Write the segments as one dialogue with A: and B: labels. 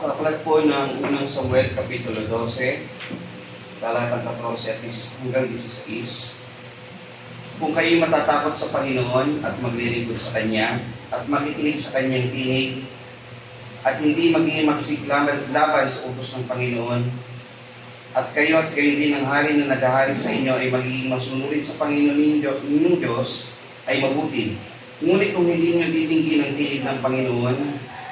A: Sa aklat po ng unang Samuel, Kapitulo 12, talatang 14 at 16 hanggang 16. Kung kayo matatakot sa Panginoon at maglilingkod sa Kanya, at makikinig sa Kanyang tinig, at hindi maging magsiklaman laban sa utos ng Panginoon, at kayo din ang hari na naghahari sa inyo ay magiging masunurin sa Panginoon ninyong Diyos, ay mabuti. Ngunit kung hindi nyo titingin ang tinig ng Panginoon,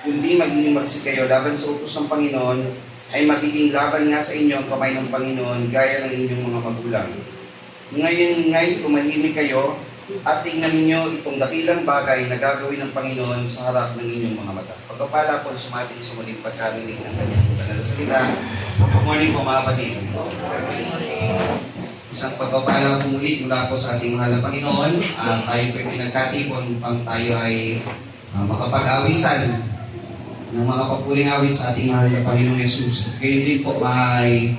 A: kundi magiging magsik kayo laban sa utos ng Panginoon, ay magiging laban nga sa inyo ang kamay ng Panginoon gaya ng inyong mga magulang. Ngayon tumahimik kayo at tingnan ninyo itong dakilang bagay na gagawin ng Panginoon sa harap ng inyong mga mata. Pagpapala po sumating sa muling pagkarinig ng kanyang banal na salita. Good morning po mga kapatid. Isang pagpapala po muli mula po sa ating mahal na Panginoon. Tayo po pinagkatipon upang tayo ay makapag-awitan ng mga papuling awit sa ating mahal na Panginoong Yesus. Ngayon din po may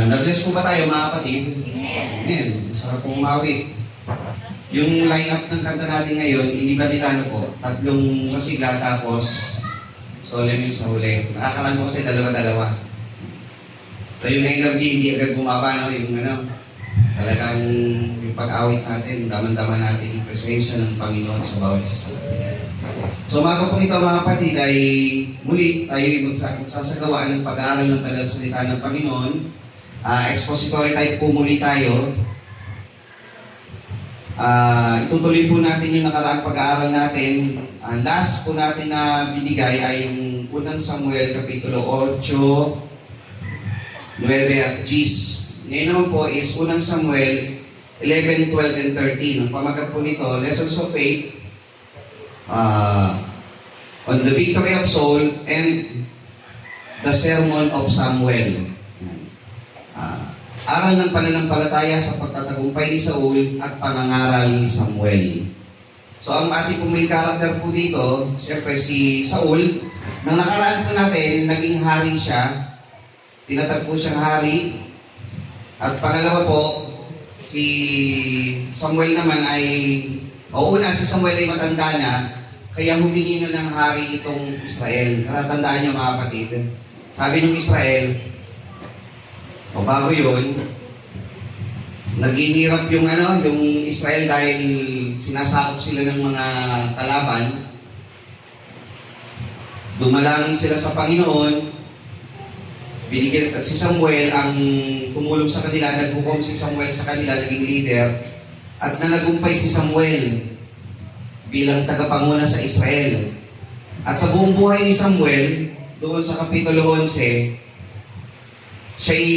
A: nag-bless po ba tayo mga kapatid? Amen. Sarap pong umawit. Yung line-up ng kanta natin ngayon, iniba nila po, 3 masigla tapos solemn yung sa huli. Nakakaran ko kasi dalawa-dalawa. So yung energy hindi agad bumaba, no? Yung talagang yung pag-awit natin, daman-daman natin yung presensya ng Panginoon sa bawat isa. So umaga po ito mga kapatid ay muli tayo magsasagawa ng pag-aaral ng banal salita ng Panginoon. Expository type po muli tayo. Itutuloy po natin yung nakaraang pag-aaral natin. Ang last po natin na binigay ay yung unang Samuel Kapitulo 8, 9 at 10. Ngayon naman po is unang Samuel 11, 12, and 13. Ang pamagat po nito, Lessons of Faith, on the victory of Saul and the sermon of Samuel. Aral ng pananampalataya sa pagtatagumpay ni Saul at pangangaral ni Samuel. So ang ating po main character po dito, siyempre si Saul, nang nakaraan po natin, naging hari siya. Tinatag po siyang hari. At pangalawa po, si Samuel naman ay, si Samuel ay matanda na, kaya humingi na ng hari itong Israel. Natatandaan niyo mga kapatid. Sabi ng Israel, bago yun, naghihirap yung Israel dahil sinasakop sila ng mga kalaban. Dumalangin sila sa Panginoon. Binigyan si Samuel ang tumulong sa kanila, naghukom si Samuel sa kanila, naging leader. At nanagumpay si Samuel bilang tagapanguna sa Israel. At sa buong buhay ni Samuel, doon sa Kapitulo 11, siya'y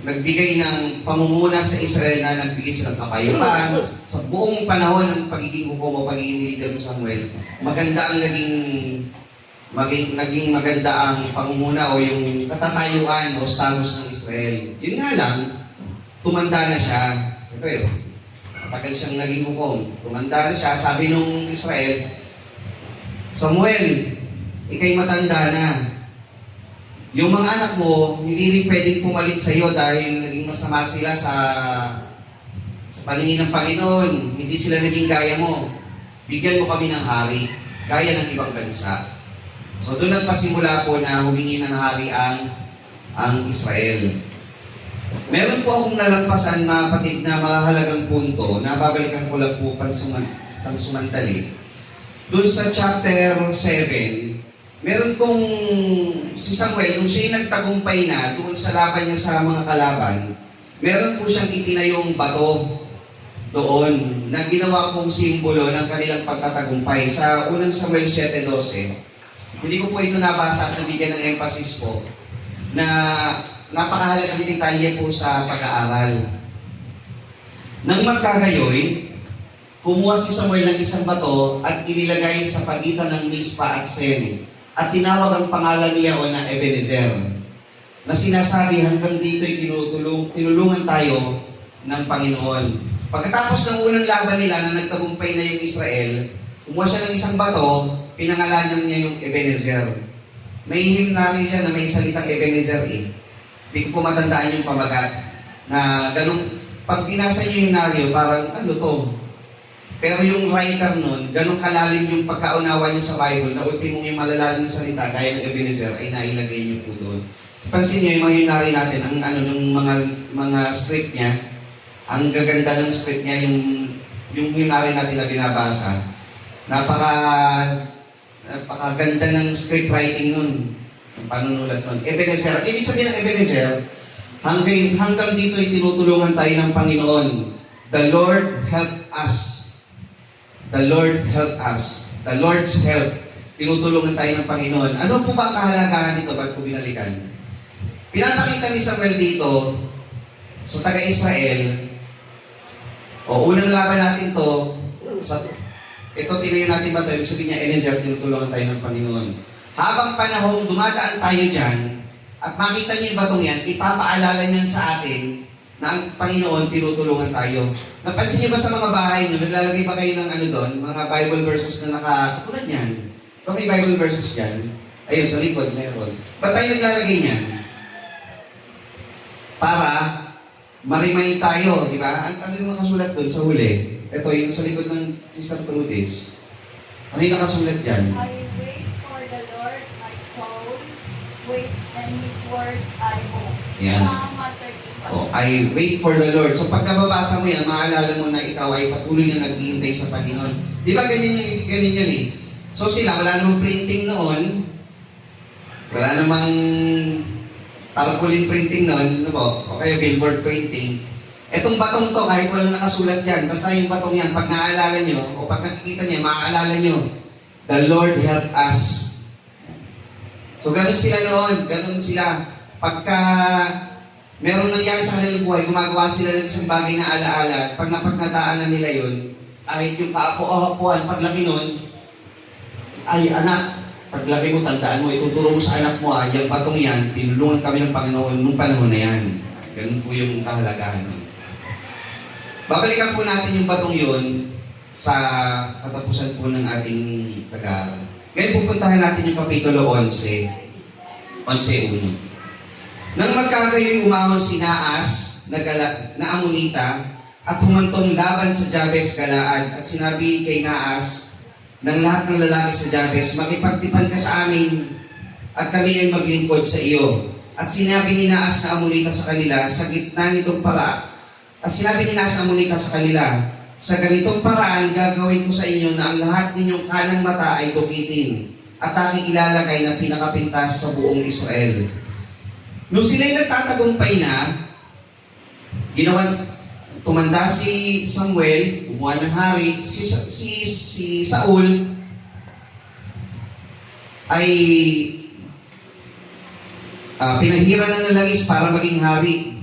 A: nagbigay ng pamumuna sa Israel na nagbigay silang kapayapaan. Sa buong panahon ng pagiging hukom o pagiging leader ni Samuel, maganda ang naging maganda ang pamumuna o yung katatayuan o status ng Israel. Yun nga lang, tumanda na siya. Pero, matagal siyang naging hukom. Tumanda na siya. Sabi nung Israel, Samuel, ikay matanda na. Yung mga anak mo, hindi rin pwedeng pumalit sa iyo dahil naging masama sila sa paningin ng Panginoon. Hindi sila naging gaya mo. Bigyan mo kami ng hari, gaya ng ibang bansa. So doon nagpasimula po na humingi ng hari ang Israel. Meron po akong nalampasan mga kapatid na mahalagang punto na babalikan ko lang po pansumantali. Doon sa chapter 7, meron pong si Samuel, nung siya'y nagtagumpay na doon sa laban niya sa mga kalaban, meron po siyang itinayong bato doon na ginawa pong simbolo ng kanilang pagtatagumpay. Sa unang Samuel 7:12, hindi ko po ito nabasa at nabigyan ng emphasis po na napakahalagang detalye po sa pag-aaral. Nang magkagayoy, kumuha si Samuel ng isang bato at inilagay sa pagitan ng Mispa at Sen. At tinawag ang pangalan niya na Ebenezer, na sinasabi hanggang dito'y tinulungan tayo ng Panginoon. Pagkatapos ng unang laban nila na nagtagumpay na yung Israel, kumuha siya ng isang bato, pinangalanan niya yung Ebenezer. May himnaryo dyan na may salitang Ebenezer Hindi ko matandaan yung pamagat na ganun. Pag binasa niyo yung himnaryo, parang ano to? Pero yung writer nun, ganun kalalim yung pagkaunawa niya sa Bible na ultimong yung malalalim na salita gaya ng Ebenezer ay nailagay niyo po doon. Pansin niyo yung mga hinari natin, ang ano ng mga script niya, ang gaganda ng script niya, yung hinari natin na binabasa. Napakaganda ng script writing nun. Ang panunulat nun. Ebenezer. Ibig sabihin ng Ebenezer, hanggang dito ay tinutulungan tayo ng Panginoon. The Lord help us. The Lord help us. The Lord's help. Tinutulungan tayo ng Panginoon. Ano po ba ang kahalagahan dito? Ba't ko binalikan? Pinapakita ni Samuel dito sa taga-Israel. Unang laban natin to. Ito tinayo natin ba ito? Ibig sabihin niya, Ebenezer, tinutulungan tayo ng Panginoon. Habang panahon, dumadaan tayo dyan, at makita niyo yung batong yan, ipapaalala niyan sa atin na ang Panginoon, tinutulungan tayo. Napansin niyo ba sa mga bahay niyo, naglalagay ba kayo ng ano doon, mga Bible verses na tulad niyan? Kung may Bible verses dyan, ayun, sa likod, meron. Ba't tayo naglalagay niyan? Para ma-remind tayo, di ba? Ano yung nakasulat doon sa huli? Ito, yung sa likod ng Sister Trudis. Ano yung nakasulat dyan?
B: I wait for the Lord, my soul waits, and His word I hope.
A: Yes.
B: Psalm 135.
A: I wait for the Lord. So pag nababasa mo yan, maalala mo na ikaw ay patuloy na naghihintay sa Panginoon. Di ba ganyan yun eh? So sila, wala namang printing noon. Wala namang tarpaulin printing noon. Ano po? O kaya billboard printing. Etong batong to, kahit walang nakasulat yan, basta yung batong yan, pag naaalala nyo, o pag nakikita niya, maaalala nyo, the Lord help us. So ganun sila noon, ganun sila. Pagka meron nangyari sa kanilang buhay, gumagawa sila ng isang bagay na alaala, pag napagnataan nila yun, kahit yung kaapo-apuan, paglaki nun, ay anak, paglaki mo, tandaan mo, ituturo mo sa anak mo, yung batong yan, tinulungan kami ng Panginoon nung panahon na yan. Ganun po yung kahalagahan nun. Babalikan po natin yung batong yun sa katapusan po ng ating pag-aaral. Ngayon pupuntahan natin yung Kapitulo 11. 11.1. Nang magkagayoy umahon si Naas na Amonita at humantong laban sa Jabes Galaad at sinabi kay Naas ng lahat ng lalaki sa Jabes, makipagtipan ka sa amin at kami ay maglingkod sa iyo. At sinabi ni Naas na Amonita sa kanila, sa gitna nitong At sinabi ni Naas na Amonita sa kanila, sa ganitong paraan gagawin ko sa inyo na ang lahat ninyong kanang mata ay dukitin at aking ilalagay na pinakapintas sa buong Israel. Nung sila'y nagtatagumpay na, tumanda si Samuel, umuha ng hari, si Saul ay pinahira na ng langis para maging hari.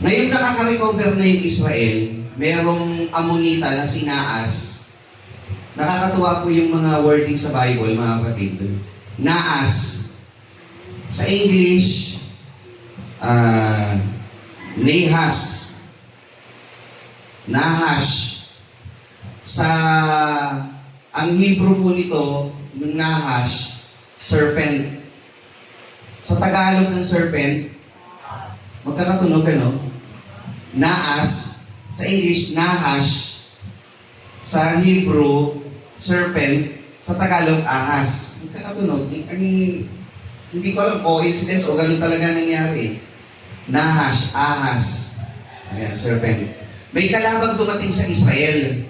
A: Ngayon nakaka-recover na yung Israel, merong Amonita na si Naas. Nakakatuwa po yung mga wording sa Bible, mga kapatid. Naas. Sa English, Nahas. Nahash. Ang Hebrew po nito, ng Nahash, serpent. Sa Tagalog ng serpent, magkakatunog ano? Naas, sa English, Nahash, sa Hebrew, serpent, sa Tagalog, ahas. Magkakatunog. Hindi ko alam, coincidence o ganun talaga nangyari. Nahash, ahas. Ayan, serpent. May kalabang dumating sa Israel.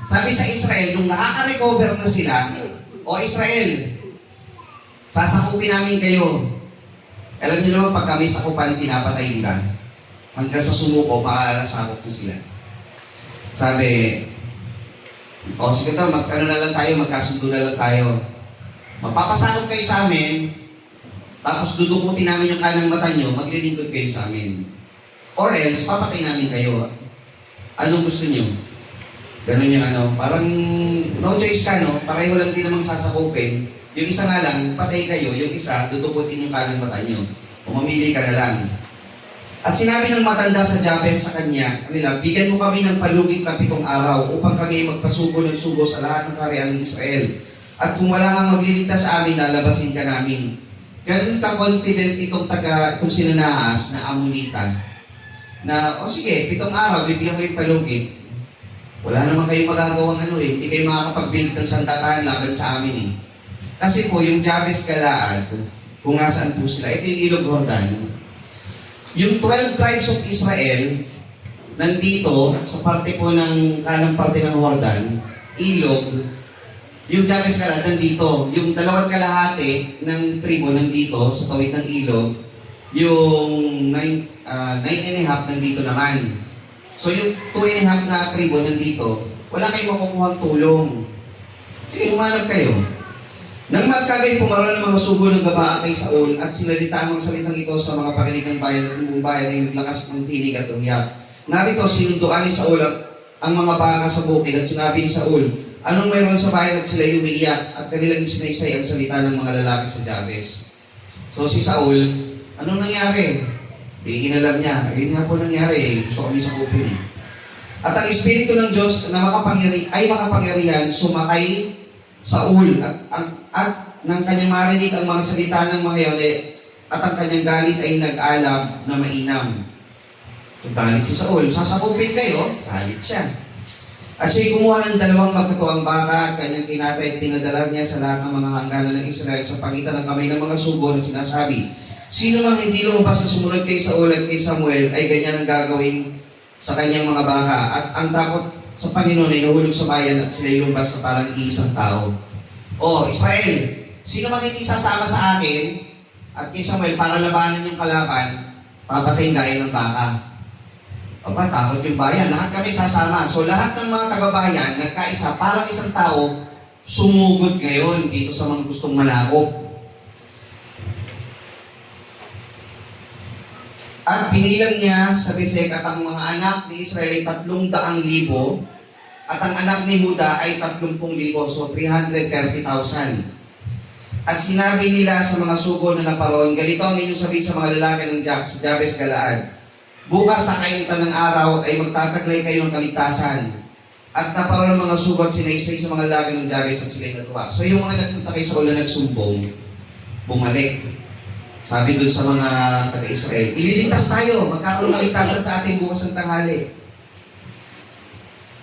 A: Sabi sa Israel, nung nakaka-recover na sila, o Israel, sasakupin namin kayo. Alam niyo naman, pag kami sakupan, pinapatay nila. Hanggang sa sumuko, makakasakop na sila. Sabi, sige to, magkasundo na lang tayo. Magpapasakop kayo sa amin, tapos dudukutin namin yung kanang mata nyo, maglilingkod kayo sa amin. Or else, papatay namin kayo. Anong gusto nyo? Ganun yung parang no choice ka, no? Pareho lang din namang sasakupin. Yung isa nga lang, patay kayo. Yung isa, dudukutin yung kanang mata nyo. O mamili ka na lang. At sinabi ng matanda sa Jabes sa kanya, bigyan mo kami ng palugit na 7 araw upang kami magpasugo ng sugo sa lahat ng kaharian ng Israel. At kung wala kang magliligtas sa amin, lalabasin ka namin. Ganun ka-confident itong sina Naas na Amonita. Na, sige, 7 araw, bibigyan ko yung palugit. Wala naman kayong magagawang hindi kayo makakapag-build ng sandatahan laban sa amin eh. Kasi po, yung Jabes Galaad, kung nasaan po sila, ito yung Ilog Jordan. Yung 12 tribes of Israel, nandito, sa parte po ng kanang parte ng Jordan, ilog, yung Jabes Galaad nandito. Yung 2 kalahati ng tribo nandito, sa tawid ng ilog, yung 9 and a half nandito naman. So yung 2 and a half na tribo nandito, wala kayong makukuhang tulong. Sige, humanap kayo. Nang magkagay pumaroon ng mga sugo ng gabaa kay Saul at sinalita ang mga salitang ito sa mga pakinig ng bayan at buong bayan ay naglakas ng tinig at umiyak. Narito sinunduan ni Saul ang mga baka sa bukid at sinabi ni Saul, anong mayroon sa bayan at sila'y umiiyak at kanilang isinaysay ang salita ng mga lalaki sa Jabes. So si Saul, anong nangyari? Di inalam niya. Ayun nga po nangyari. Gusto kami sa kupin. At ang Espiritu ng Diyos na makapangyarihan sumakay Saul at nang kanyang marinig ang mga salita ng mga yun at ang kanyang galit ay nag-alab na mainam. Kung galit si Saul, sasakupin kayo, galit siya. At siya'y kumuha ng 2 magkatuwang baka at kanyang kinatay at pinadala niya sa lahat ng mga hangganan ng Israel sa pagitan ng kamay ng mga sugo na sinasabi, sino mang hindi lumabas na sumunod kay Saul at kay Samuel ay ganyan ang gagawin sa kanyang mga baka. At ang takot sa Panginoon ay nahulog sa bayan at sila'y lumabas na parang iisang tao. O, Israel, sino mang hindi sasama sa akin at kay Samuel para labanan yung kalaban, papatayin gaya ng baka. Aba, takot yung bayan. Lahat kami sasama. So, lahat ng mga taga-bayan, nagkaisa, parang isang tao, sumugod ngayon dito sa mga gustong manakop. At pinilang niya sa Besek at ang mga anak ni Israel ay 300,000 at ang anak ni Huda ay 30,000. So, 330,000. At sinabi nila sa mga sugo na naparoon, ganito ang inyong sabihin sa mga lalaki ng Jabes Galaad. Bukas sa kainitan ng araw ay magtataglay kayo ng kaligtasan. At naparoon ang mga sugo at sinaysay sa mga lalaki ng Jabes at sila'y natuwa. So yung mga nagpunta kay Saul na nagsumbong, bumalik. Sabi dun sa mga taga-Israel, ililigtas tayo, magkakaroon ng kaligtasan sa ating bukas ng tanghali.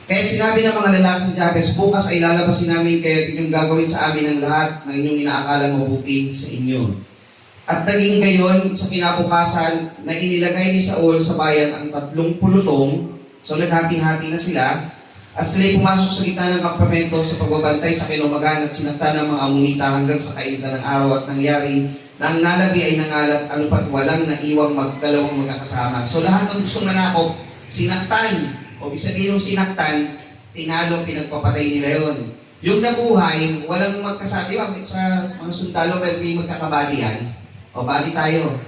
A: Kaya sinabi ng mga lalaki sa Jabes, bukas ay lalabasin namin kayo at inyong gagawin sa amin ang lahat ng inyong inaakalang mabuti sa inyo. At naging gayon sa kinabukasan na inilagay ni Saul sa bayan ang 30 pulutong, so naghati-hati na sila, at sila'y pumasok sa gitna ng kampamento sa pagbabantay sa kinumagan at sinakta ng mga Amonita hanggang sa kainitan ng araw at nangyari na ang nalabi ay nangalat ano pat walang naiwang dalawang magkakasama. So lahat ng gustong manakop, sinaktan, o ibig sabihin ng sinaktan, tinalo, pinagpapatay nila yon. Yung nabuhay, walang magkasama. Di ba, sa mga sundalo, may magkakabadihan. O bali tayo.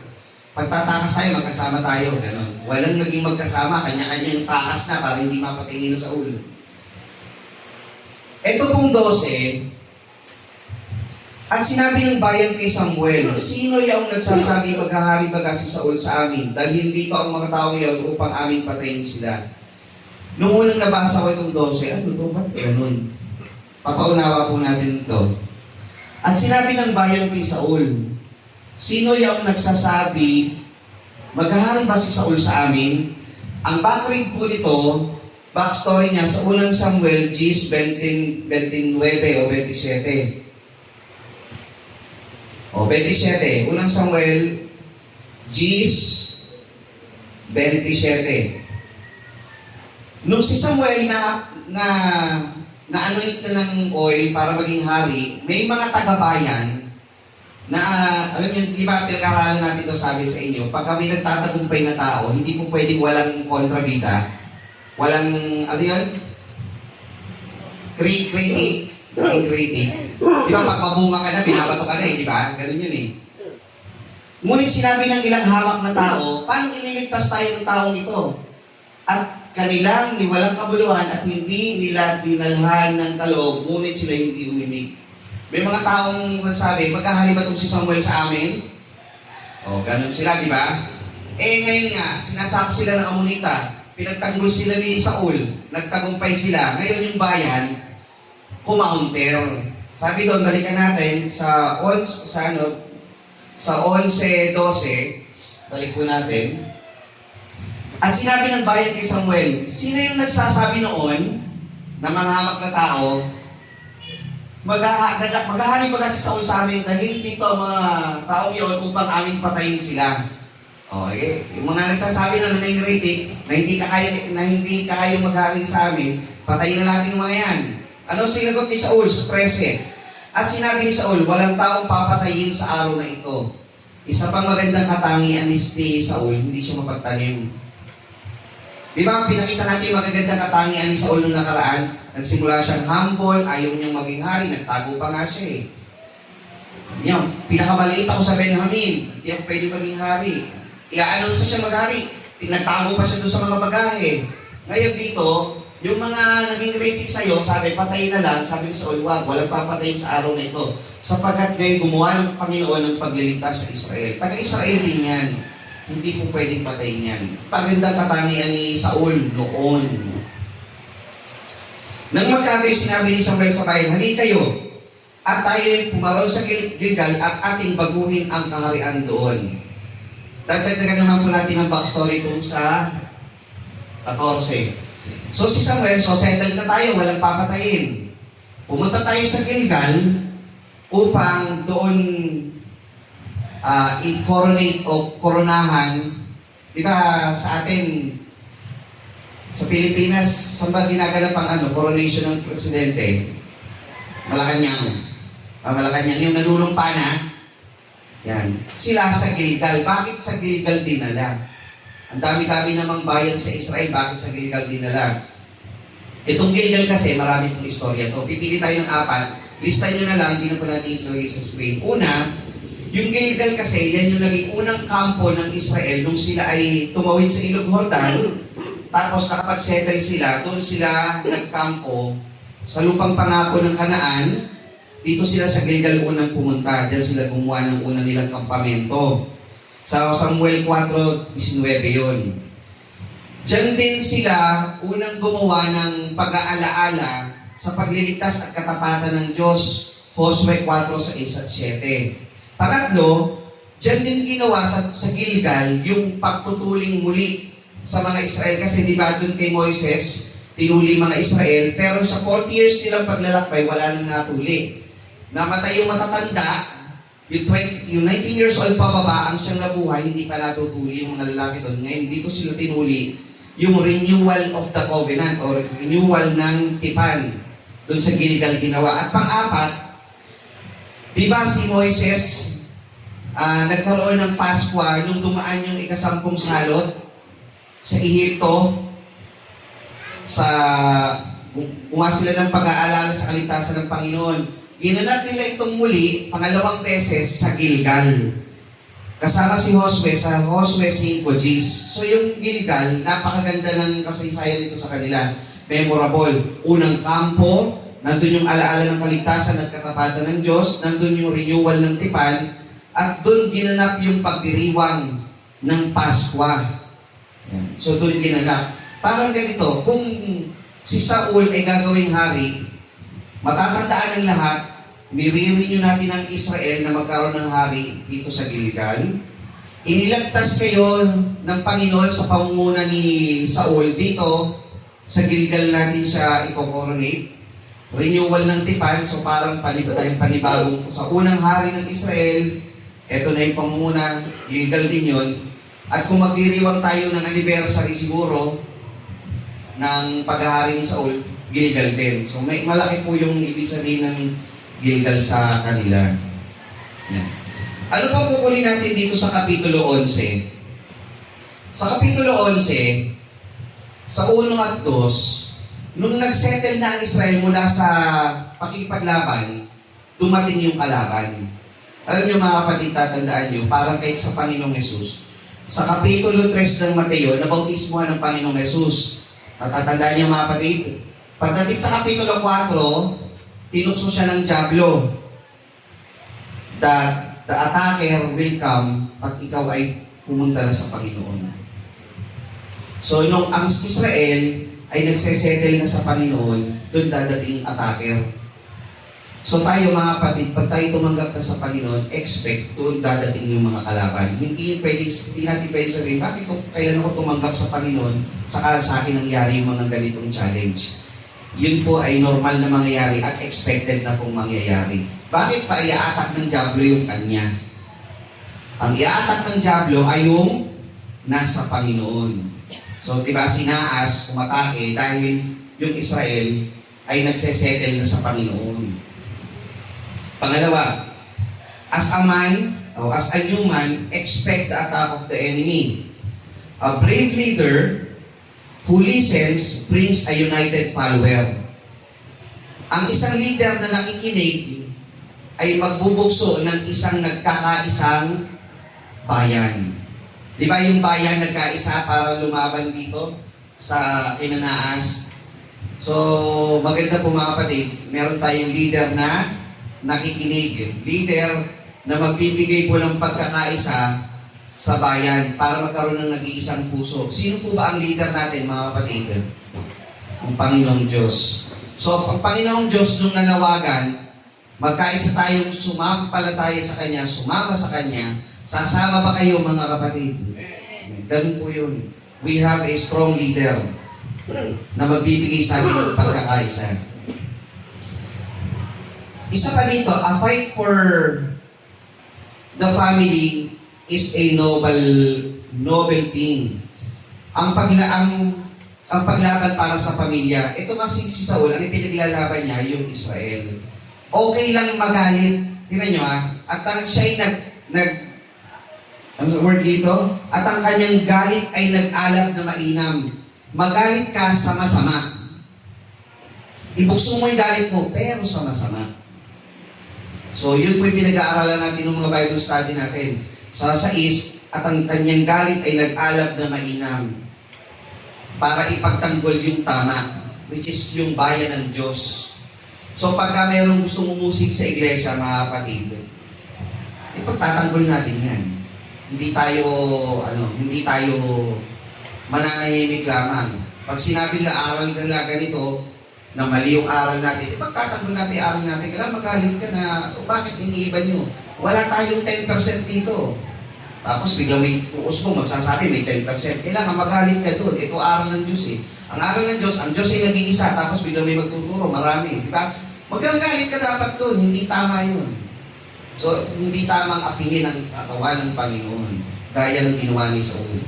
A: Pagtatakas tayo, magkasama tayo. Ganon. Walang naging magkasama, kanya-kanya yung takas na para hindi mapatay nila sa ulo. Ito pong 12, at sinabi ng bayan kay Samuel, sino yung nagsasabi maghahari baga si Saul sa amin? Dahil dito ang mga tao ngayon upang aming patayin sila. Nung unang nabasa ko itong 12, ano to? Ba't ganun? Papaunawa po natin ito. At sinabi ng bayan kay Saul, sino yung nagsasabi, maghahari ba si Saul sa amin? Ang background po nito, backstory niya sa unang Samuel, Gs 29 o 27. O 27, unang Samuel, Gs 27. Nung si Samuel na anoint na ng oil para maging hari, may mga taga-bayan na, alam niyo, di ba pinag-aralan natin ito, sabi sa inyo, pag kami nagtatagumpay na tao, hindi po pwedeng walang kontrabida, walang, ano yun? Critic. Di ba, pag mabunga ka na, binabato ka na di ba? Ganun yun Ngunit sinabi ng ilang hamak na tao, paano ililigtas tayo ng taong ito? At kanilang niwalang kabuluhan at hindi nila dinalhan ng kaloob, ngunit sila hindi umimig. May mga taong sabi, magkahari ba itong si Samuel sa amin? O, ganun sila, di ba? Ngayon nga, sinasakop sila ng Amonita. Pinagtanggol sila ni Saul. Nagtagumpay sila. Ngayon yung bayan, kumaunter. Sabi doon, balikan natin sa 11:12, balik po natin. At sinabi ng bayan kay Samuel, sino yung nagsasabi noon na manghamak na tao, maghahari ba kasi Saul sa amin dahil dito ang mga tao yun upang aming patayin sila. Okay? Yung mga nagsasabi na nangyayari na hindi ka kaya maghari sa amin, patayin na natin yung mga yan. Ano sinagot ni Saul sa 13? At sinabi ni Saul, walang taong papatayin sa araw na ito. Isa pang magandang katangian ni Saul, hindi siya mapagtanim. Di ba, pinakita natin yung magagandang katangian ni Saul nung nakaraan? Nagsimula siyang humble, ayaw niyang maging hari, nagtago pa nga siya eh. Yung pinakamaliit ako sa Benjamin, hindi ako pwede maging hari. I-announce siya maghari, nagtago pa siya doon sa mga bagahe. Ngayon dito, yung mga naging critic sa'yo, sabi, patay na lang, sabi ni Saul, wag, walang papatayin sa araw na ito. Sapagkat ngayon gumawa ng Panginoon ng pagliligtas sa Israel. Taga-Israel din yan. Hindi po pwedeng patayin yan. Pagandang katangian ni Saul noon. Nang magkagayon, sinabi ni Samuel sa bayan, halika kayo, at tayo'y pumaroon sa Gilgal at ating baguhin ang kaharian doon. Dagdagan naman po natin ang backstory tungkol sa 14. So si Samuel, settled na tayo, walang papatayin. Pumunta tayo sa Gilgal upang doon i-coronate o koronahan. Di ba sa atin, sa Pilipinas, saan ba ginaganap ang coronation ng presidente? Malacanang. Malacanang, yung nalulumpa na. Yan. Sila sa Gilgal. Bakit sa Gilgal dinala? Ang dami-dami namang bayan sa Israel. Bakit sa Gilgal dinala? Itong Gilgal kasi, marami pong istorya to. Pipili tayo ng 4. Lista nyo na lang, hindi na po natin isalagay sa screen. Una, yung Gilgal kasi, yan yung naging unang kampo ng Israel nung sila ay tumawid sa Ilog Jordan. Tapos nakapag-settle sila, doon sila nagkampo sa lupang pangako ng Kanaan. Dito sila sa Gilgal unang pumunta. Diyan sila gumawa ng unang nilang kampamento. Sa Samuel 4:19 yun. Diyan din sila unang gumawa ng pag-aalaala sa pagliligtas at katapatan ng Diyos. Josue 4:6-7. Pangatlo, diyan din ginawa sa Gilgal yung pagtutuling muli sa mga Israel. Kasi di ba doon kay Moises, tinuli mga Israel, pero sa 40 years nilang paglalakbay, wala nang natuli. Namatay yung matatanda, yung 19 years old pababa, ang siyang nabuhay, hindi pa natutuli yung mga lalaki doon. Ngayon, dito sila tinuli yung renewal of the covenant or renewal ng tipan doon sa Gilgal ginawa. At pang-apat, di ba si Moises nagkaroon ng Pasko nung dumaan yung ika-10 salot sa Ehipto, gumawa sila ng pag-aalala sa kaligtasan ng Panginoon. Ginanap nila itong muli, pangalawang beses sa Gilgal. Kasama si Josue sa Josue 5:10. So yung Gilgal, napakaganda ng kasaysayan dito sa kanila. Memorable. Unang kampo, nandun yung alaala ng kaligtasan at katapatan ng Diyos, nandun yung renewal ng tipan, at doon ginanap yung pagdiriwang ng Paskwa. So doon ginanap. Parang ganito, kung si Saul ay gagawing hari, matatandaan ng lahat, mirirenew natin ang Israel na magkaroon ng hari dito sa Gilgal. Inilagtas kayo ng Panginoon sa pangunguna ni Saul dito sa Gilgal natin siya i-coronate. Renewal ng tipan, so parang panibagong sa unang hari ng Israel, eto na yung pangunguna, Gilgal din yun. At kung magdiriwang tayo ng anniversary siguro ng paghahari ni Saul, Gilgal din. So may malaki po yung ibig sabihin ng Gilgal sa kanila. Yan. Ano pa kukunin natin dito sa Kapitulo 11? Sa Kapitulo 11, sa 1 at 2, nung nagsettle na ang Israel mula sa pakipaglaban, dumating yung kalaban. Alam niyo mga kapatid, tatandaan niyo, parang kahit sa Panginoong Hesus, sa Kapitulo 3 ng Mateo, nabautismohan ng Panginoong Hesus. Natatandaan niyo mga kapatid, pagdating sa Kapitulo 4, tinukso siya ng dyablo. The attacker will come pag ikaw ay pumunta na sa Panginoon. So, nung ang Israel ay nagsesettle na sa Panginoon, doon dadating yung attacker. So tayo mga kapatid, pag tayo tumanggap na sa Panginoon, expect doon dadating yung mga kalaban. Hindi natin pwede sabihin, bakit kailan ako tumanggap sa Panginoon, saka sa akin nangyari yung mga ganitong challenge. yun po ay normal na mangyayari at expected na pong mangyayari. Bakit pa iaatak ng Diablo yung kanya? Ang iaatak ng Diablo ay yung nasa Panginoon. So, diba, si Naas umatake dahil yung Israel ay nagsesettle na sa Panginoon. Pangalawa, as a man, o as a human, expect the attack of the enemy. A brave leader who listens brings a united follower. Ang isang leader na nakikinig ay magbubugso ng isang nagkakaisang bayan. Di ba yung bayan nagkaisa para lumaban dito sa Kinanaas? So, maganda po mga kapatid, meron tayong leader na nakikinig. Leader na magbibigay po ng pagkakaisa sa bayan para magkaroon ng nag-iisang puso. Sino po ba ang leader natin, mga kapatid? Ang Panginoong Diyos. So, ang Panginoong Diyos nung nanawagan, magkaisa tayong sumampalataya sa Kanya, sumama sa Kanya, sasama ba kayo, mga kapatid? Ganun po yun. We have a strong leader na magbibigay sa atin ng pagkakaisa. Isa pa dito, a fight for the family is a noble thing. Ang paglaban para sa pamilya, ito kasi si Saul, ang ipinaglalaban niya, yung Israel. Okay lang magalit. Tingnan nyo at ang siya'y ano sa word dito? At ang kanyang galit ay nag-alab na mainam. Magalit ka sa masama. Ibukso mo yung galit mo, pero sa masama. So, yun po yung pinag-aaralan natin ng mga Bible study natin. Sa 6, at ang kanyang galit ay nag-alab na mainam para ipagtanggol yung tama, which is yung bayan ng Diyos. So, pagka mayroong gustong umusik sa iglesia, mga kapatid, ipagtatanggol natin yan. Hindi tayo mananahimik lamang. Pag sinabi nila aral ka nila ganito, na mali yung aral natin, ipagtatanggol natin yung aral natin, kailangan magalit ka na, bakit iniiba nyo? Wala tayong 10% dito. Tapos biglang may uus mo, magsasabi may 10%. Kailangan magalit ka doon. Ito aral ng Diyos eh. Ang aral ng Diyos, ang Diyos ay nag-iisa, tapos biglang may magtuturo, marami. Di ba? Magagalit ka dapat doon, hindi tama yun. So, hindi tamang apihin ang katawan ng Panginoon. Gaya ng ginawa ni Saul.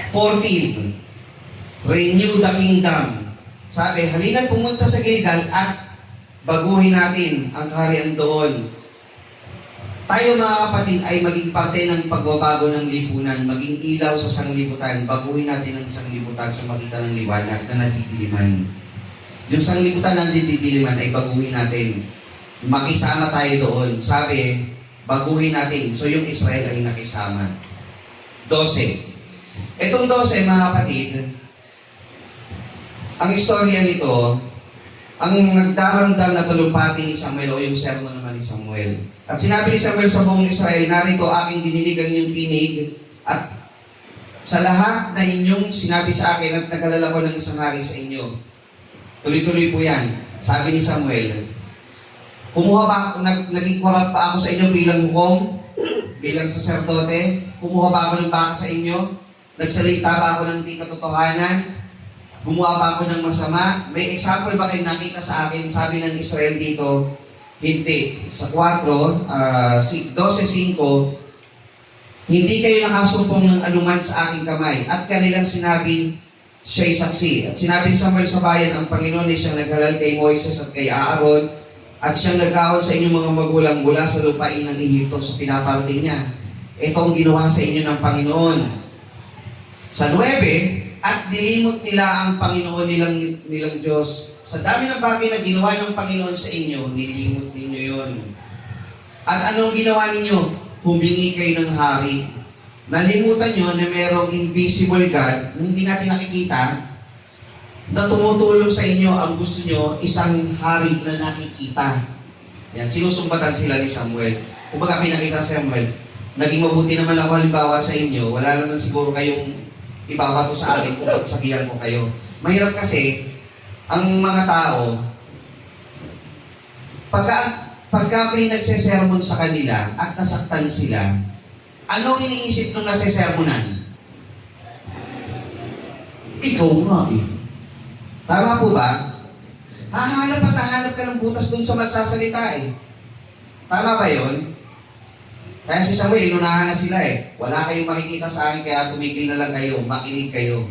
A: 14. Renew the kingdom. Sabi, halina't pumunta sa Gilgal at baguhin natin ang kaharian doon. Tayo mga kapatid ay maging parte ng pagbabago ng lipunan, maging ilaw sa sanglibutan, baguhin natin ang sanglibutan sa magitan ng liwanag na nadidiliman. Yung sanglibutan na nadidiliman ay baguhin natin. Makisama tayo doon. Sabi, baguhin natin. So yung Israel ay nakisama. 12. Itong 12 mga kapatid, ang istorya nito, ang nagdaramdam na talumpati ni Samuel o yung sermon naman ni Samuel. At sinabi ni Samuel sa buong Israel, narito aking dininig ang inyong tinig at sa lahat na inyong sinabi sa akin at nagalala ko ng isang hari sa inyo. Tuloy-tuloy po yan. Sabi ni Samuel, kumuha ba ako, naging korap pa ako sa inyo bilang hukom, bilang saserdote? Kumuha ba ako ng baka sa inyo? Nagsalita ba ako ng di katotohanan? Gumawa ba ako ng masama? May example ba kayong nakita sa akin? Sabi ng Israel dito, hindi. Sa 12:5, hindi kayo nakasumpong ng anuman sa aking kamay. At kanilang sinabi, siya'y saksi. At sinabi ni Samuel sa bayan, ang Panginoon ay siyang naghalal kay Moises at kay Aaron, at siyang nag-ahon sa inyong mga magulang mula sa lupain ng Ehipto sa pinaparating niya. Ito ang ginawa sa inyo ng Panginoon. Sa 9, at nilimot nila ang Panginoon nilang Diyos. Sa dami ng bagay na ginawa ng Panginoon sa inyo, nilimot ninyo yon. At anong ginawa ninyo? Humingi kayo ng hari. Nalimutan nyo na mayroong invisible God na hindi natin nakikita na tumutulong sa inyo. Ang gusto nyo, isang hari na nakikita. Yan, sinusumbatan sila ni Samuel. Kung baga pinakita si Samuel, naging mabuti naman ako halimbawa sa inyo, wala naman siguro kayong ibabato sa akin kung pagsabihan ko kayo. Mahirap kasi, ang mga tao, pagka may nagsesermon sa kanila at nasaktan sila, anong iniisip nung nasesermonan? Ikaw nga eh. Tama po ba? Hahanap at hahanap ka ng butas dun sa magsasalita eh. Tama ba yun? Kaya si Samuel, inunahan na sila eh. Wala kayong makikita sa akin, kaya tumigil na lang kayo, makinig kayo.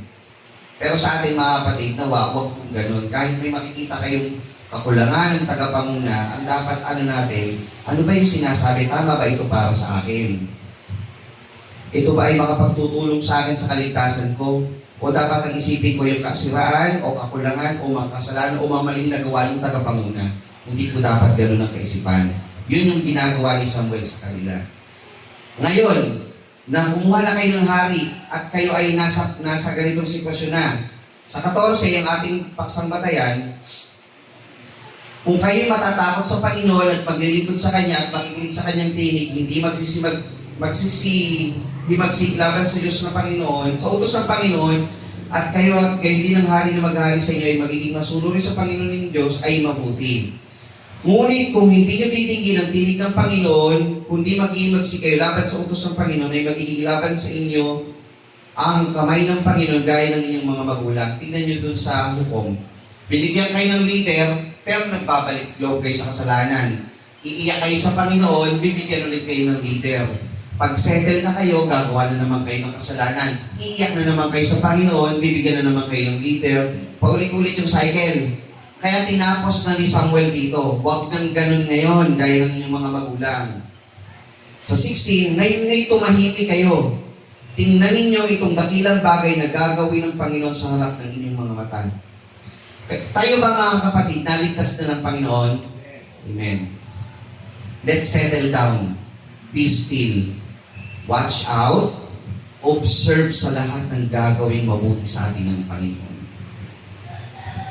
A: Pero sa atin mga kapatid, nawa, huwag kong ganun. Kahit may makikita kayong kakulangan ng tagapanguna, ang dapat natin, ano ba yung sinasabi? Tama ba ito para sa akin? Ito ba ay makapagtutulong sa akin sa kaligtasan ko? O dapat ang isipin ko yung kasiraan o kakulangan o mga kasalanan o mga maling nagawa ng tagapanguna? Hindi po dapat gano'n ang kaisipan. Yun yung ginagawa ni Samuel sa kanila. Ngayon, na kumuha na kayo ng hari at kayo ay nasa ganitong sitwasyon na. Sa 14, yung ating pagsambatayan, kung kayo matatakot sa Panginoon at maglilingkod sa Kanya at makikinig sa Kanyang tinig, hindi magsiklaban sa Diyos na Panginoon, sa utos ng Panginoon, at kayo din ang hari na maghari sa inyo ay magiging masunurin sa Panginoon ng Diyos ay mabuti. Ngunit kung hindi nyo titigil ang tinig ng Panginoon, kundi mag-iimagsi kayo laban sa utos ng Panginoon, ay magiging laban sa inyo ang kamay ng Panginoon gaya ng inyong mga magulang. Tingnan nyo dun sa hukom. Binigyan kayo ng leader, pero nagbabalik loob kayo sa kasalanan. Iiyak kayo sa Panginoon, bibigyan ulit kayo ng leader. Pag settle na kayo, gagawa na naman kayo ng kasalanan. Iiyak na naman kayo sa Panginoon, bibigyan na naman kayo ng leader. Paulit-ulit yung cycle. Kaya tinapos na ni Samuel dito, huwag nang ganun ngayon, gaya ng inyong mga magulang. Sa 16, ngayon tumahimik kayo. Tingnan ninyo itong dakilang bagay na gagawin ng Panginoon sa harap ng inyong mga mata. Tayo ba mga kapatid, naligtas na ng Panginoon? Amen. Let's settle down. Be still. Watch out. Observe sa lahat ng gagawin mabuti sa atin ng Panginoon.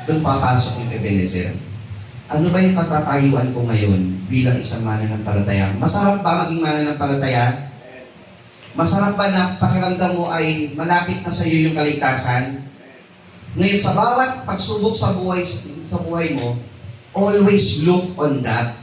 A: Doon papasok yung Ebenezer. Ano ba yung katatayuan ko ngayon bilang isang mananampalataya? Masarap ba maging mananampalataya? Masarap ba na pakiramdam mo ay malapit na sa iyo yung kaligtasan? Ngayon, sa bawat pagsubok sa buhay mo, always look on that.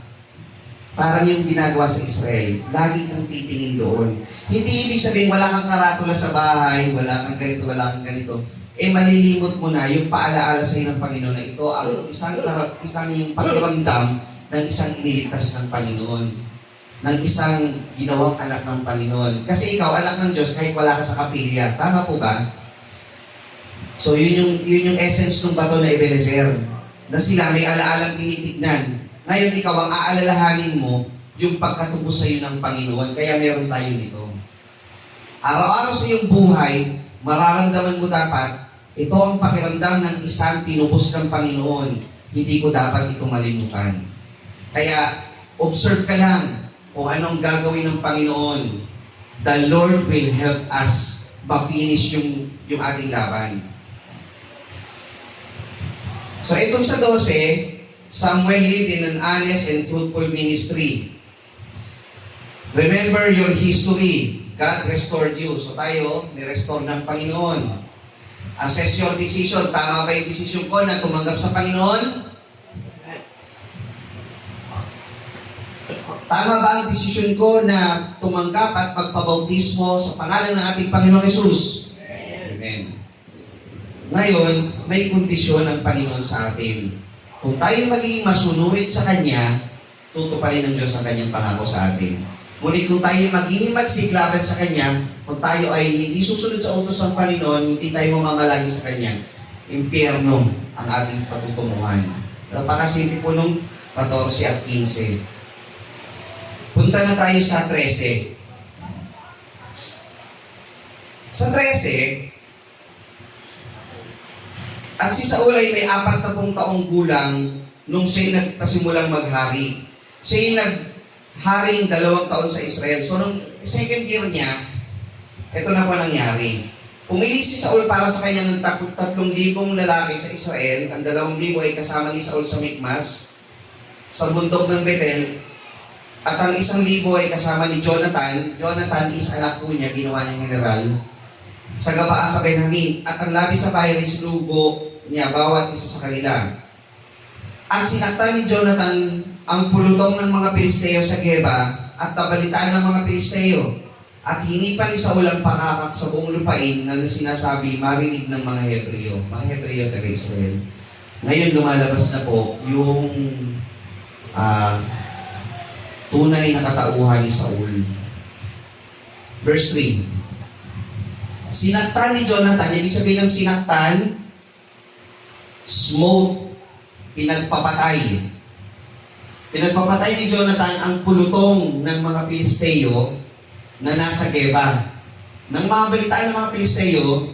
A: Parang yung ginagawa sa Israel, lagi kang titingin doon. Hindi ibig sabihin wala kang karatula sa bahay, wala kang ganito, wala kang ganito. Malilimot mo na yung paalaala sa iyo ng Panginoon na ito ang isang pakiramdam ng isang iniligtas ng Panginoon, ng isang ginawang anak ng Panginoon. Kasi ikaw, anak ng Diyos, kahit wala ka sa kapilya. Tama po ba? So, yun yung essence ng bato na Ebenezer. Na sila may alaalang tinitignan. Ngayon, ikaw ang aalalahanin mo yung pagkatubos sa iyo ng Panginoon. Kaya meron tayo nito. Araw-araw sa iyong buhay, mararamdaman mo dapat, ito ang pakiramdam ng isang tinubos ng Panginoon. Hindi ko dapat ito malimutan. Kaya, observe ka lang kung anong gagawin ng Panginoon. The Lord will help us ma-finish yung ating laban. So, itong sa 12, Samuel lived in an honest and fruitful ministry. Remember your history. God restored you. So tayo, ni-restore ng Panginoon. Assess your decision. Tama ba yung decision ko na tumanggap sa Panginoon? Tama ba ang decision ko na tumanggap at magpabautismo sa pangalan ng ating Panginoong Hesus? Amen. Ngayon, may kondisyon ang Panginoon sa atin. Kung tayo magiging masunurin sa Kanya, tutuparin ng Diyos ang Kanyang pangako sa atin. Ngunit kung tayo magiging magsiklaban sa Kanya, kung tayo ay hindi susunod sa utos ng Panginoon, hindi tayo mamamalagi sa Kanya, impyerno ang ating patutunguhan. Napakasimple po nung 14 at 15. Punta na tayo sa 13. Sa 13, at si Saul ay may 40 taong gulang nung siya'y nagpasimulang maghari. Siya'y nagharing 2 taon sa Israel. So, nung second year niya, ito na po nangyari. Pumili si Saul para sa kanya ng 3,000 lalaki sa Israel. Ang 2,000 ay kasama ni Saul sa Mikmas, sa bundok ng Bethel. At ang 1,000 ay kasama ni Jonathan. Jonathan is anak po niya, ginawa niyang general. Sa Gabaa sa Benjamin. At ang labi sa bayan ay sinugo niya, bawat isa sa kanila. At sinaktan ni Jonathan ang pulutong ng mga Pilisteo sa Geba at nabalitaan ng mga Pilisteo. At hinipan ni Saul ang pakakak sa buong lupain na sinasabi marinig ng mga Hebreo. Mga Hebreo taga Israel. Ngayon lumalabas na po yung tunay na katauhan ni Saul. Verse 3. Sinaktan ni Jonathan, ibig sabihin ng sinaktan, smote, pinagpapatay. Pinagpapatay ni Jonathan ang pulutong ng mga Pilisteo na nasa Geba. Nang mabalitaan ng mga Pilisteo,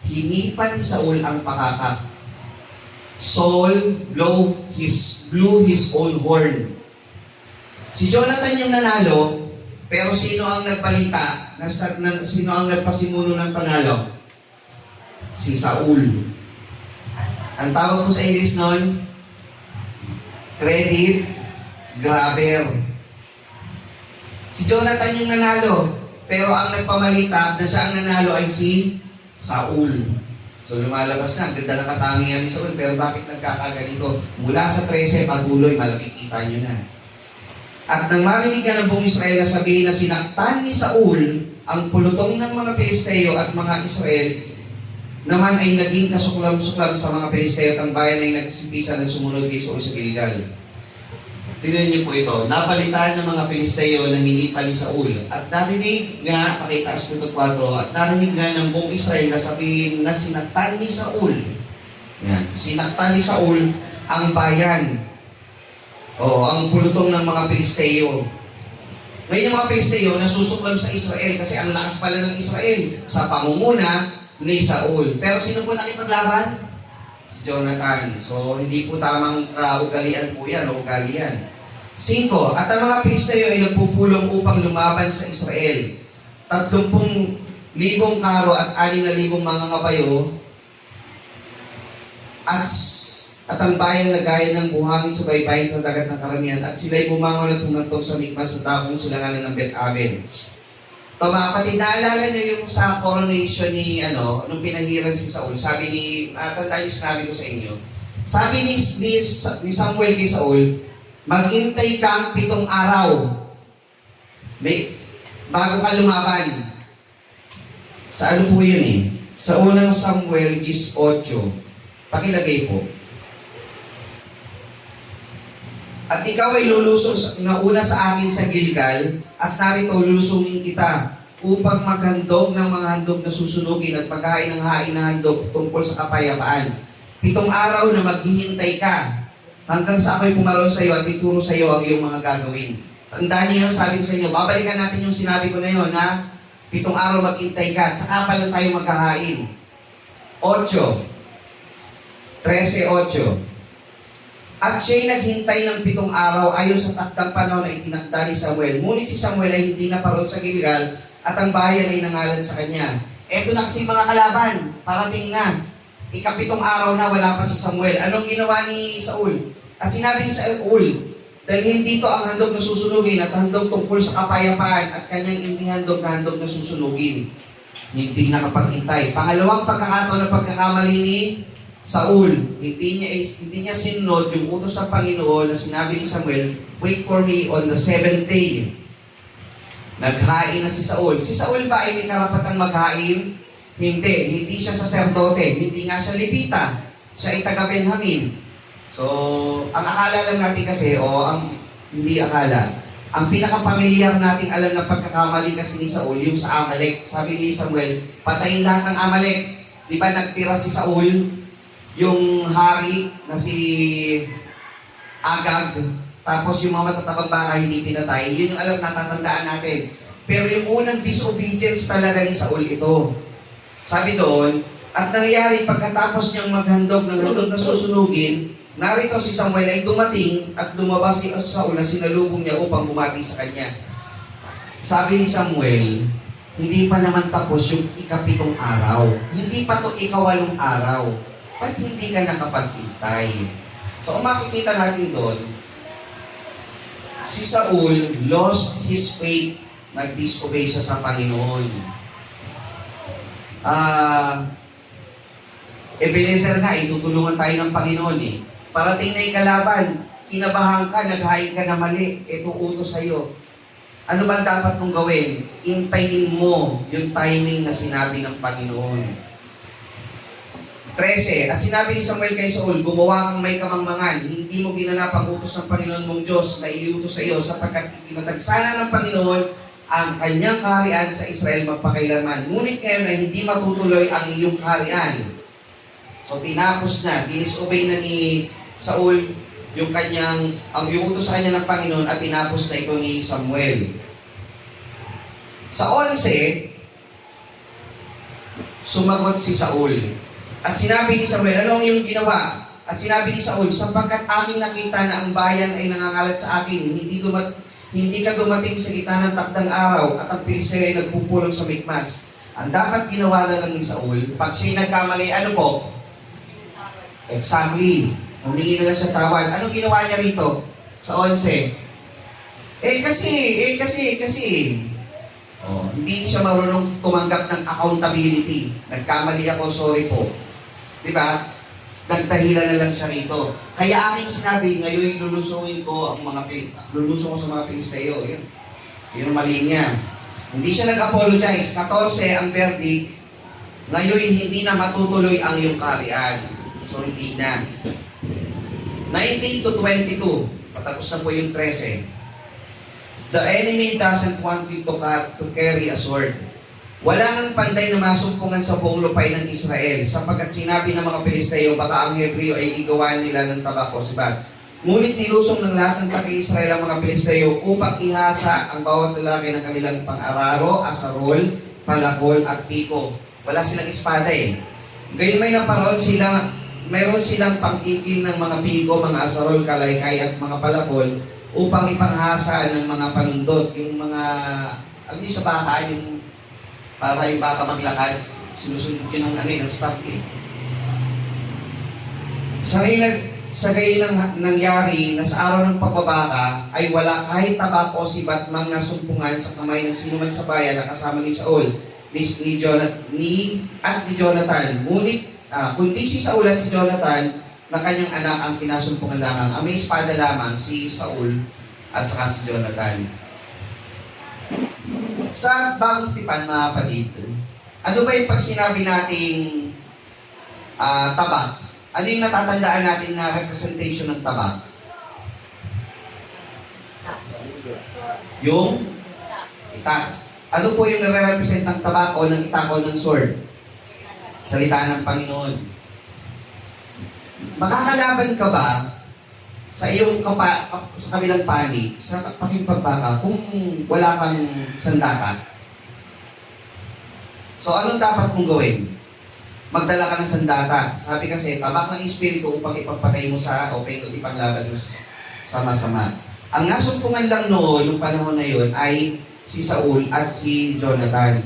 A: hinipan ni Saul ang pakakap. Saul blew his own horn. Si Jonathan yung nanalo, pero sino ang nagbalita? Sino ang nagpasimuno ng panalo? Si Saul. Ang tawag po sa English noon, credit grabber. Si Jonathan yung nanalo, pero ang nagpamalita na siya ang nanalo ay si Saul. So lumalabas na, ang ganda ng katangian ni Saul, pero bakit nagkakaganito? Mula sa 13, patuloy, makikita nyo na. At nang marinig ka ng buong Israel na sabihin na sinaktan ni Saul ang pulutong ng mga Pilisteo at mga Israel, naman ay naging kasuklam-suklam sa mga Pilisteo at ang bayan ay nagsipisan at sumunod kay Saul sa Gilgal. Tingnan niyo po ito, napalitan ng mga Pilisteo na hinipan ni Saul. At narinig nga, pakita sa 4, at narinig nga ng buong Israel na sabihin na sinaktan ni Saul. Yan, sinaktan ni Saul ang bayan. O, ang pulutong ng mga Pilisteo. Ngayon yung mga Pilisteo nasusuklam sa Israel kasi ang lakas pala ng Israel sa pangunguna ni Saul. Pero sino po nakipaglaban? Si Jonathan. So, hindi po tamang ugalian po yan o ugali yan. 5. At ang mga Pilisteo ay nagpupulong upang lumaban sa Israel. 30,000 karo at 6,000 mga ngabayo at ang bayan na gaya ng buhangin sa baybayin sa dagat ng karamihan at sila'y bumangon at humantong sa mikmas sa takong silanganan ng Bet-Aven. So mga kapatid, naalala niyo yung sa coronation ni, nung pinahiran si Saul, sabi ni, natandaan yung sinabi ko sa inyo, sabi ni Samuel kay Saul, maghintay kang 7 araw bago ka lumaban. Sa ano po yun eh? Sa unang Samuel 18. Pakilagay po. At ikaw ay lulusong nauna sa amin sa Gilgal, at narito lulusungin kita upang maghandog ng mga handog na susunugin at maghain ng hain na handog tungkol sa kapayapaan. 7 araw na maghihintay ka hanggang sa ako'y pumaroon sa iyo at ituro sa iyo ang iyong mga gagawin. Tandaan niyo, sabi ko sa inyo, babalikan natin yung sinabi ko na yun, na 7 araw maghintay ka at saka pa lang tayo maghahain. 8. 13:8. At siya'y naghintay ng 7 araw ayon sa takdang panahon na itinakda ni Samuel. Ngunit si Samuel ay hindi naparoon sa Gilgal at ang bayan ay nangalan sa kanya. Eto na kasi mga kalaban, parating na. Ika-7 araw na wala pa si Samuel. Anong ginawa ni Saul? At sinabi ni Saul, dahil hindi ito ang handog na susunugin at handog tungkol sa kapayapaan at kanyang hindi handog na susunugin. Hindi nakapaghintay. Pangalawang pagkakataon na pagkakamali ni Saul, hindi niya sinunod yung utos ng Panginoon na sinabi ni Samuel, wait for me on the 7th day. Naghain na si Saul. Si Saul ba ay may karapatang maghain? Hindi siya saserdote, hindi nga siya Levita. Siya ay taga-Benjamin. So, ang akala lang natin kasi, hindi akala, ang pinakapamilyar nating alam na pagkakamali kasi ni Saul, yung sa Amalek. Sabi ni Samuel, patayin lahat ng Amalek. Di ba nagtira si Saul? Yung hari na si Agag, tapos yung mga matatabang baka hindi pinatay, yun yung alam natatandaan natin. Pero yung unang disobedience talaga ni Saul ito. Sabi doon, at nangyari pagkatapos niyang maghandog ng handog na susunugin, narito si Samuel ay dumating at lumabas si Saul na sinalubong niya upang bumati sa kanya. Sabi ni Samuel, hindi pa naman tapos yung ika-7 araw. Hindi pa to ika-8 araw. Ba't hindi ka nakapaghintay? So, kung makikita natin doon, si Saul lost his faith, nag-disobey siya sa Panginoon. Ebenezer nga, itutulungan tayo ng Panginoon eh. Parating na yung kalaban, kinabahan ka, naghain ka na mali, ito utos sa'yo. Ano ba dapat mong gawin? Intayin mo yung timing na sinabi ng Panginoon. 13. At sinabi ni Samuel kay Saul, gumawa kang may kamangmangan, hindi mo ginanap ang utos ng Panginoon mong Diyos na iliutos sa iyo, sapagkat itinatagsana ng Panginoon ang kanyang kaharian sa Israel magpakailanman. Ngunit ngayon ay hindi matutuloy ang iyong kaharian. So tinapos na, dinisobey na ni Saul yung yung utos sa kanya ng Panginoon at tinapos na ito ni Samuel. Sa 11, sumagot si Saul. At sinabi ni Samuel, ano ang iyong ginawa? At sinabi ni Saul, sapagkat aking nakita na ang bayan ay nangangalat sa akin, hindi ka dumating sa gitna ng takdang araw at ang Pilisteo ay nagpupulong sa Mikmas. Ang dapat ginawa na lang ni Saul, pag siya'y nagkamali, ano po? Exactly. Humingi na lang siya tawad. Anong ginawa niya rito? Sa 11. Kasi. Hindi siya marunong tumanggap ng accountability. Nagkamali ako, sorry po. Diba? Nagdahilan na lang siya rito. Kaya aking sinabi, ngayon lulusungin ko lulusong ko sa mga Pilisteo. Yun mali niya. Hindi siya nag-apologize. 14 ang verdict. Ngayon hindi na matutuloy ang iyong kaharian. So hindi na. 19 to 22. Patapos na po yung 13. The enemy doesn't want you to carry a sword. Wala ngang panday na masumpungan sa buong lupay ng Israel, sapagkat sinabi ng mga Pilisteo, baka ang Hebreo ay igawan nila ng tabak o sibat. Ngunit nilusong ng lahat ng taga-Israel ang mga Pilisteo upang ihasa ang bawat lalaki ng kanilang pang-araro, asarol, palakol, at piko. Wala silang espada eh. Gayun may naparoon sila, mayroon silang pangkikil ng mga piko, mga asarol, kalaykay, at mga palakol upang ipanghasa ng mga panundot. Yung mga, alam niyo sa baka, yung para yung baka maglakad, sinusunod yun ng staff eh. Sa gayon nangyari na sa araw ng pagbabaka ay wala kahit tabak o sibat mang nasumpungan sa kamay ng sinuman sa bayan na kasama ni Saul, ni Jonathan. Ngunit, kundi si Saul at si Jonathan na kanyang anak ang kinasumpungan lamang. Ang may espada lamang si Saul at saka si Jonathan. Sa bagong tipan, mga kapatid, ano ba yung pag sinabi nating tabak? Ano yung natatandaan natin na representation ng tabak? Yung itak. Ano po yung nare-represent ng tabak o ng itak o ng sword? Salita ng Panginoon. Makakalaban ka ba sa iyong sa kabilang panig, sa pakipagbaka, kung wala kang sandata? So, anong dapat mong gawin? Magdala ka ng sandata. Sabi kasi, tabak ng espiritu upang ipagpatay mo sa o ipanglaban mo sa masama. Ang nasumpungan lang noon, nung panahon na yun, ay si Saul at si Jonathan.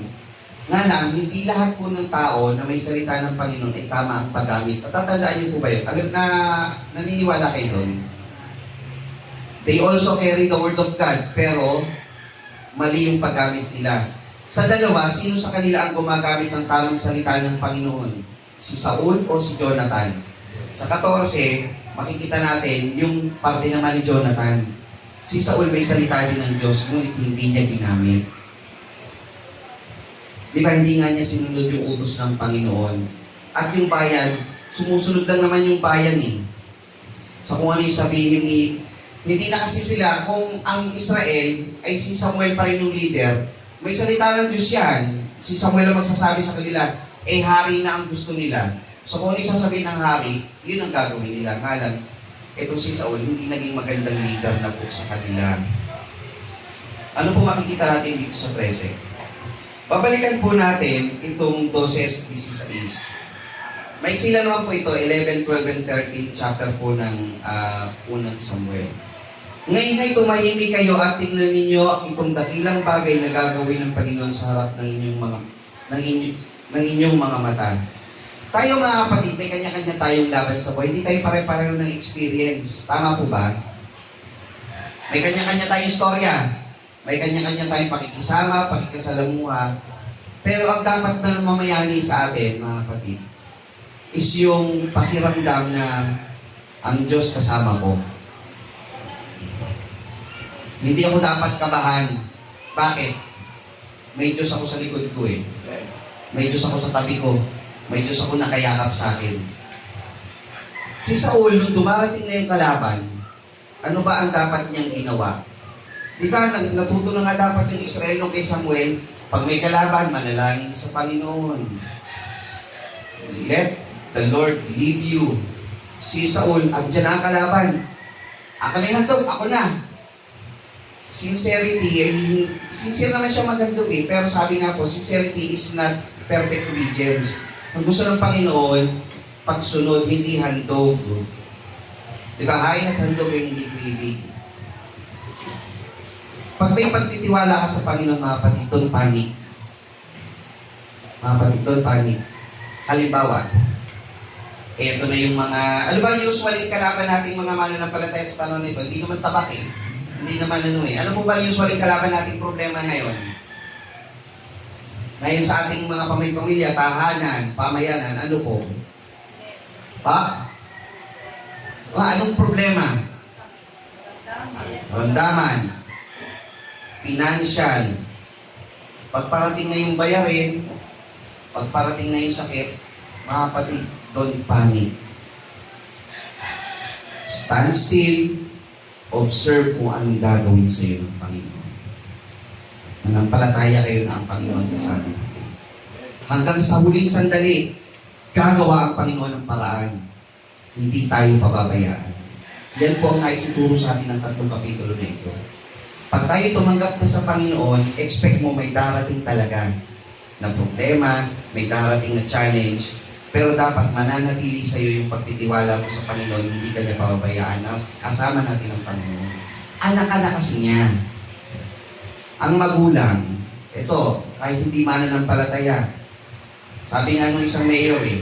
A: Nga lang, hindi lahat po ng tao na may salita ng Panginoon ay tama ang paggamit. Tatandaan niyo po ba yun? Alam na naniniwala kayo doon? They also carry the word of God, pero mali yung paggamit nila. Sa dalawa, sino sa kanila ang gumagamit ng tamang salita ng Panginoon? Si Saul o si Jonathan? Sa 14, makikita natin yung parte naman ni Jonathan. Si Saul may salita din ng Diyos, ngunit hindi niya ginamit. Di ba, hindi nga niya sinunod yung utos ng Panginoon. At yung bayan, sumusunod lang naman yung bayan eh. Sa kung ano yung sabihin ni hindi na kasi sila, kung ang Israel ay si Samuel pa rin yung leader, may salita ng Diyos yan. Si Samuel ang magsasabi sa kanila, hari na ang gusto nila. So kung ano yung sasabihin ng hari, yun ang gagawin nila. Nga lang, itong si Saul, hindi naging magandang leader na po sa kanila. Ano po makikita natin dito sa 13? Babalikan po natin itong 12:16. May sila naman po ito, 11, 12, and 13 chapter po ng unang Samuel. Ngayon ay tumahimik kayo at tingnan ninyo itong dakilang bagay na gagawin ng Panginoon sa harap ng inyong mga mata. Tayo mga kapatid, may kanya-kanya tayong laban sa buhay. Hindi tayo pare-pareho ng experience. Tama po ba? May kanya-kanya tayong storya. May kanya-kanya tayong pakikisama, pakikasalamuha. Pero ang dapat na mamayani sa atin, mga kapatid, is yung pakiramdam na ang Diyos kasama ko. Hindi ako dapat kabahan. Bakit? May Diyos ako sa likod ko eh. May Diyos ako sa tabi ko. May Diyos ako nakayakap sa akin. Si Saul, nung dumarating na yung kalaban, ano ba ang dapat niyang ginawa? Di ba, natuto na nga dapat yung Israel nung kay Samuel, pag may kalaban, manalangin sa Panginoon. Let the Lord lead you. Si Saul, andyan na ang kalaban. Ako na yung handog, ako na. Sincerity, sincere naman siya maghandog eh, pero sabi nga po, sincerity is not perfect obedience. Kung gusto ng Panginoon, pagsunod, hindi handog. Di ba, hain at handog yung hindi ibig. Pag may pagtitiwala ka sa Panginoon, mga kapatid, don't panic. Mga kapatid, don't panic. Halimbawa, eto na yung mga, ano ba usually kalaban nating mga mananampalataya sa panahon nito? Hindi naman tabak eh. Hindi naman ano eh. Ano po ba usually kalaban nating problema ngayon? Ngayon sa ating mga pamilya, tahanan, pamayanan, ano po? Pa? Anong problema? Ramdaman. Financial. Pagparating na yung bayarin, pagparating na yung sakit, mga kapatid, don't panic. Stand still, observe kung anong gagawin sa iyo ng Panginoon. Nanampalataya kayo na ang Panginoon kasama natin. Hanggang sa huling sandali, gagawa ang Panginoon ng paraan. Hindi tayo pababayaan. Yan po ang naisituro sa atin ng 3 kapitulo na ito. Pag tayo tumanggap na sa Panginoon, expect mo may darating talaga na problema, may darating na challenge, pero dapat mananatili sa iyo yung pagtitiwala mo sa Panginoon, hindi ka niya pababayaan. Kasama natin ang Panginoon. Anak ka na kasi niya. Ang magulang, ito, kahit hindi mananampalataya, sabi nga nung isang mayor eh,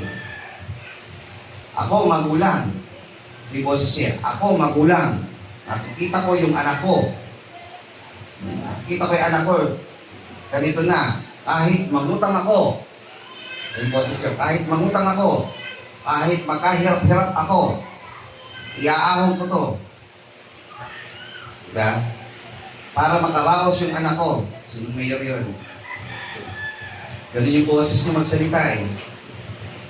A: ako magulang. May boses siya, ako magulang. Nakikita ko yung anak ko. Nakikita ko yung anak ko. Ganito na, kahit mangutang ako, may boses siya, kahit mangutang ako, kahit magkahirap-hirap ako, iaahon ko to. Diba? Para makaraos yung anak ko. Sinong mayor yun? Ganun yung boses na magsalita eh.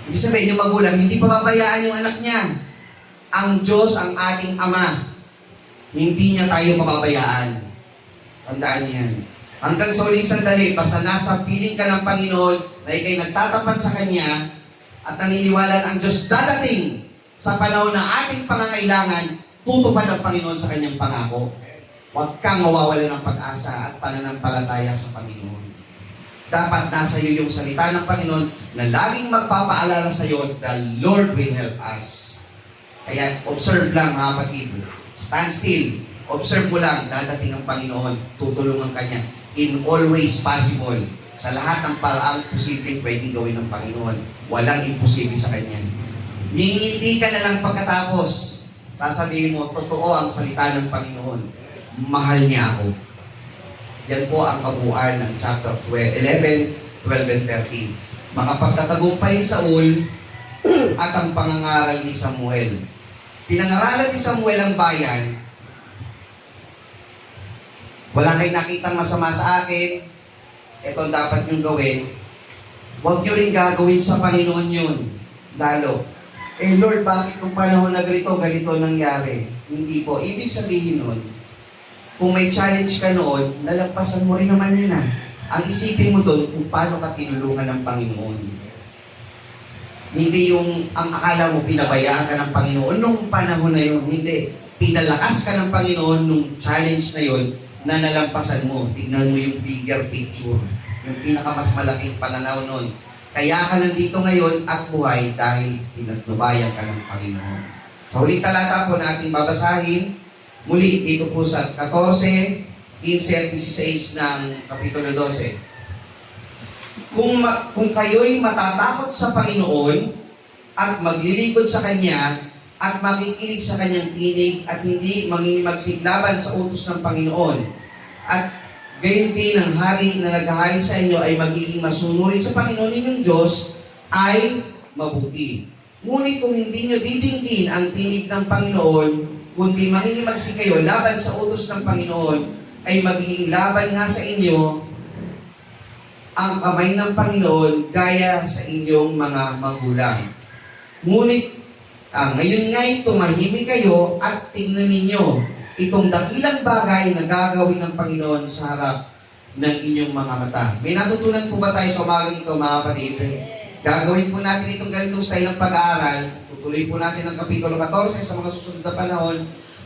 A: Ibig sabihin, yung magulang, hindi pababayaan yung anak niya. Ang Diyos ang ating Ama. Hindi niya tayo pababayaan. Tandaan niyan. Hanggang sa uling sandali, basta nasa piling ka ng Panginoon, na ikay nagtatapat sa Kanya, at naniniwala na ang Diyos dadating sa panahon na ating pangangailangan, tutupad ang Panginoon sa Kanyang pangako. Huwag kang mawawala ng pag-asa at pananampalataya sa Panginoon. Dapat nasa iyo yung salita ng Panginoon na laging magpapaalala sa iyo, the Lord will help us. Kaya observe lang mga kapatid. Stand still. Observe mo lang, dadating ang Panginoon, tutulungan ka niya in all ways possible. Sa lahat ng paraang posibleng pwedeng gawin ng Panginoon. Walang imposible sa Kanya. Ngingiti ka na lang pagkatapos. Sasabihin mo, totoo ang salita ng Panginoon. Mahal niya ako. Yan po ang kabuuan ng chapter 11, 12, and 13. Makapagtatagumpay ni Saul at ang pangangaral ni Samuel. Pinangaralan ni Samuel ang bayan. Wala kayo nakitang masama sa akin. Ito ang dapat niyong gawin. Huwag niyo rin gagawin sa Panginoon yun. Lalo. Lord, bakit nung panahon na ganito nangyari? Hindi po. Ibig sabihin nun, kung may challenge ka noon, nalagpasan mo rin naman yun ah. Ang isipin mo doon kung paano ka tinulungan ng Panginoon. Hindi yung ang akala mo pinabayaan ka ng Panginoon nung panahon na yun. Hindi. Pinalakas ka ng Panginoon nung challenge na yun na nalampasan mo. Tignan mo yung bigger picture. Yung pinakamas malaking pananaw nun. Kaya ka nandito ngayon at buhay dahil pinatnubayan ka ng Panginoon. Sa huling talata po natin babasahin, muli dito po sa 14, 15 at 16 ng Kapitulo 12. Kung kayo'y matatakot sa Panginoon at maglilingkod sa Kanya at makikinig sa Kanyang tinig at hindi mangingimagsiglaban sa utos ng Panginoon at gayon din ang hari na naghahari sa inyo ay magiging masunurin sa Panginoon ninyong Diyos ay mabuti. Ngunit kung hindi nyo didingkin ang tinig ng Panginoon, kundi mangingimagsik kayo laban sa utos ng Panginoon, ay magiging laban nga sa inyo ang kamay ng Panginoon gaya sa inyong mga magulang. Ngunit ngayon nga'y tumahimik kayo at tingnan ninyo itong dakilang bagay na gagawin ng Panginoon sa harap ng inyong mga mata. May natutunan po ba tayo sa umagang ito, mga kapatid? Gagawin po natin itong ganitong style ng pag-aaral. Tutuloy po natin ang Kapitulo 14 sa mga susunod na panahon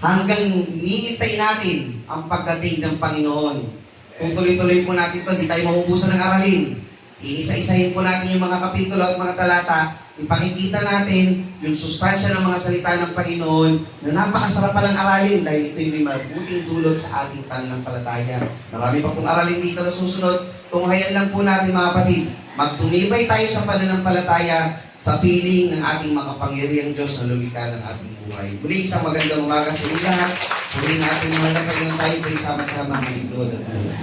A: hanggang iniintay natin ang pagdating ng Panginoon. Kung tuloy-tuloy po natin ito, hindi tayo mauubusan ng aralin. Iisa-isahin po natin yung mga kapitulo at mga talata. Ipakikita natin yung sustansya ng mga salita ng Panginoon na napakasarap palang aralin dahil ito'y may mabuting dulot sa ating pananampalataya. Marami pa pong aralin dito na susunod. Tunghayan lang po natin, mga kapatid, magtumibay tayo sa pananampalataya sa piling ng ating makapangyarihang Diyos na lumikha ng ating buhay. Muli, isang magandang umaga sa inyo lahat. Muli natin mahal na Panginoon tayo, sama-sama ang lingkod at buhay.